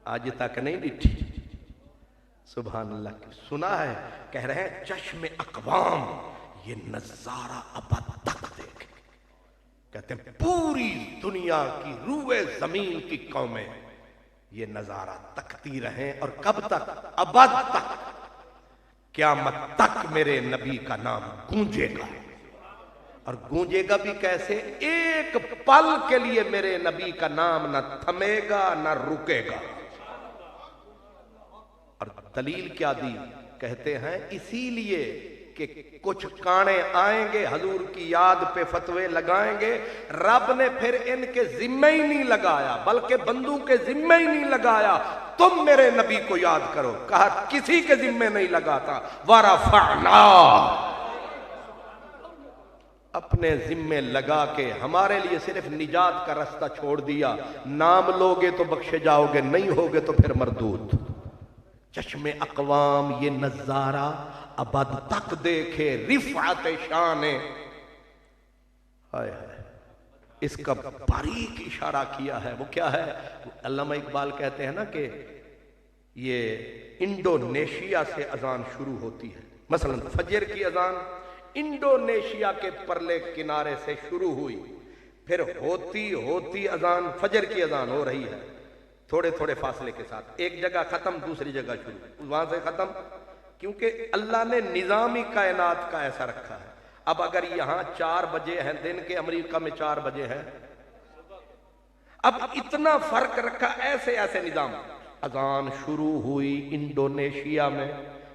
آج تک نہیں ڈٹھی۔ سبحان اللہ، سنا ہے، کہہ رہے ہیں چشم اقوام یہ نظارہ ابد تک دیکھے۔ کہتے ہیں پوری دنیا کی روئے زمین کی قومیں یہ نظارہ تکتی رہیں، اور کب تک؟ ابد تک، قیامت تک میرے نبی کا نام گونجے گا۔ اور گونجے گا بھی کیسے؟ ایک پل کے لیے میرے نبی کا نام نہ تھمے گا نہ رکے گا۔ اور دلیل کیا دی؟ کہتے ہیں اسی لیے کہ کچھ کانے آئیں گے حضور کی یاد پہ فتوے لگائیں گے، رب نے پھر ان کے ذمہ ہی نہیں لگایا، بلکہ بندوں کے ذمہ ہی نہیں لگایا، تم میرے نبی کو یاد کرو۔ کہا کسی کے ذمہ نہیں لگاتا، وَرَفَعْنَا، اپنے ذمے لگا کے ہمارے لیے صرف نجات کا رستہ چھوڑ دیا۔ نام لوگے تو بخشے جاؤ گے، نہیں ہوگے تو پھر مردود۔ چشم اقوام یہ نظارہ ابد تک دیکھے، رفعت شان، ہائے ہائے، اس کا باریک اشارہ کیا ہے۔ وہ کیا ہے؟ علامہ اقبال کہتے ہیں نا کہ یہ انڈونیشیا سے اذان شروع ہوتی ہے، مثلا فجر کی اذان انڈونیشیا کے پرلے کنارے سے شروع ہوئی، پھر ہوتی ہوتی اذان، فجر کی اذان ہو رہی ہے تھوڑے تھوڑے فاصلے کے ساتھ، ایک جگہ ختم دوسری جگہ شروع، وہاں سے ختم، کیونکہ اللہ نے نظامی کائنات کا ایسا رکھا ہے۔ اب اگر یہاں 4 بجے ہیں دن کے، امریکہ میں 4 بجے ہیں، اب اتنا فرق رکھا، ایسے ایسے نظام۔ اذان شروع ہوئی انڈونیشیا میں،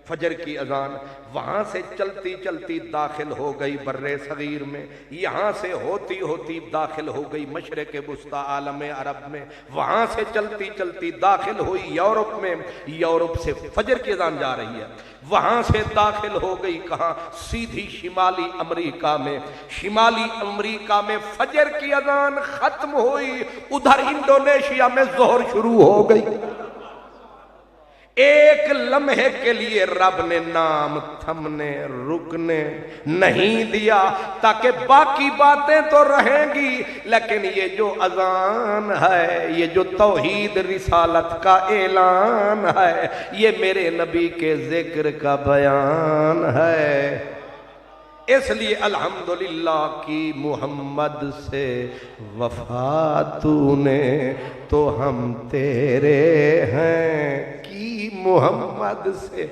فجر کی اذان، وہاں سے چلتی چلتی داخل ہو گئی بر صغیر میں، یہاں سے ہوتی ہوتی داخل ہو گئی مشرق وسطی عالم عرب میں، وہاں سے چلتی چلتی داخل ہوئی یورپ میں، یورپ سے فجر کی اذان جا رہی ہے، وہاں سے داخل ہو گئی کہاں؟ سیدھی شمالی امریکہ میں، شمالی امریکہ میں فجر کی اذان ختم ہوئی، ادھر انڈونیشیا میں ظہر شروع ہو گئی۔ ایک لمحے کے لیے رب نے نام تھمنے رکنے نہیں دیا، تاکہ باقی باتیں تو رہیں گی، لیکن یہ جو اذان ہے، یہ جو توحید رسالت کا اعلان ہے، یہ میرے نبی کے ذکر کا بیان ہے۔ اس لیے الحمدللہ کی محمد سے وفا تو نے تو ہم تیرے ہیں، کی محمد سے۔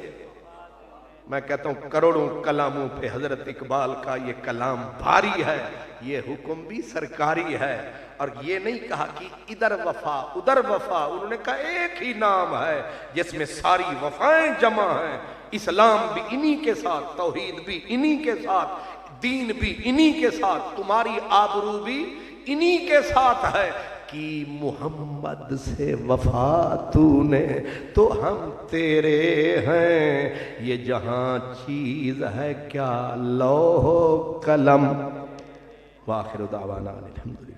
میں کہتا ہوں کروڑوں کلاموں پہ حضرت اقبال کا یہ کلام بھاری ہے، یہ حکم بھی سرکاری ہے، اور یہ نہیں کہا کہ ادھر وفا ادھر وفا، انہوں نے کہا ایک ہی نام ہے جس میں ساری وفائیں جمع ہیں، اسلام بھی انہی کے ساتھ، توحید بھی انہی کے ساتھ، دین بھی انہی کے ساتھ، تمہاری آبرو بھی انہی کے ساتھ ہے، کی محمد سے وفا تو نے تو ہم تیرے ہیں، یہ جہاں چیز ہے کیا لوح و قلم۔ وآخر دعوانا الحمدللہ۔